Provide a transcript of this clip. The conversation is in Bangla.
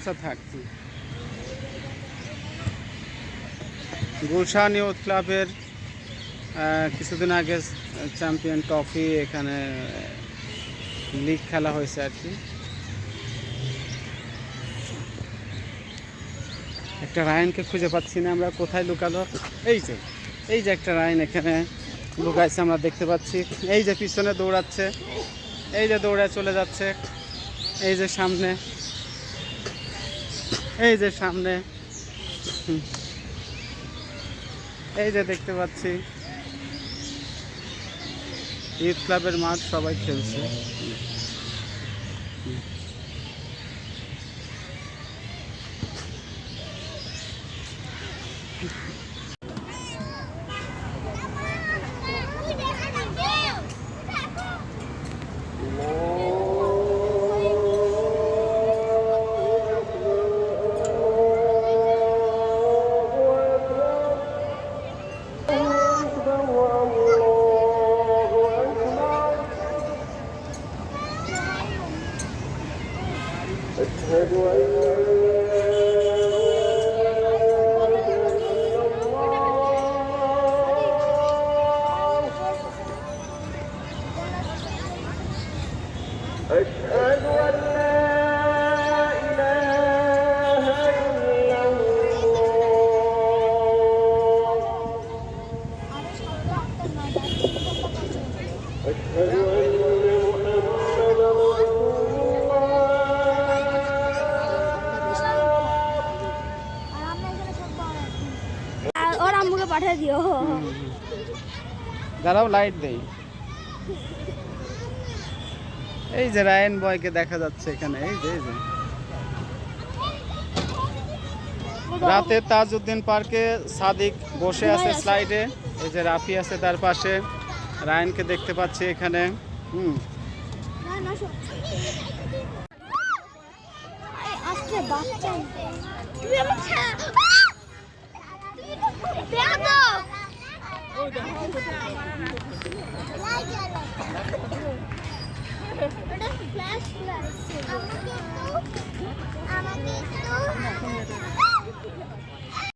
আচ্ছা থাক। গুলশান ইউথ ক্লাবের কিছুদিন আগে চ্যাম্পিয়ন ট্রফি এখানে লিগ খেলা হয়েছে আর কি। একটা রায়নকে খুঁজে পাচ্ছি না আমরা, কোথায় লুকালো। এই যে একটা রায়ন এখানে লুকাইছে আমরা দেখতে পাচ্ছি। এই যে পিছনে দৌড়াচ্ছে, এই যে দৌড়ায় চলে যাচ্ছে, এই যে সামনে, এই যে সামনে, এই যে দেখতে পাচ্ছি ইউথ ক্লাবের মাঠ, সবাই খেলছে। और আম্মুকে পাঠিয়ে দিও। দাঁড়াও লাইট দেই। এই যে রায়ন বয়কে দেখা যাচ্ছে এখানে, এই যে রাতে তাজউদ্দিন পার্কে সাদিক বসে আছে স্লাইডে, এই যে রাফি আছে তার পাশে, রায়নকে দেখতে পাচ্ছি এখানে। আজকে বাচ্চা তুমি আমার ফ্ল্যাশ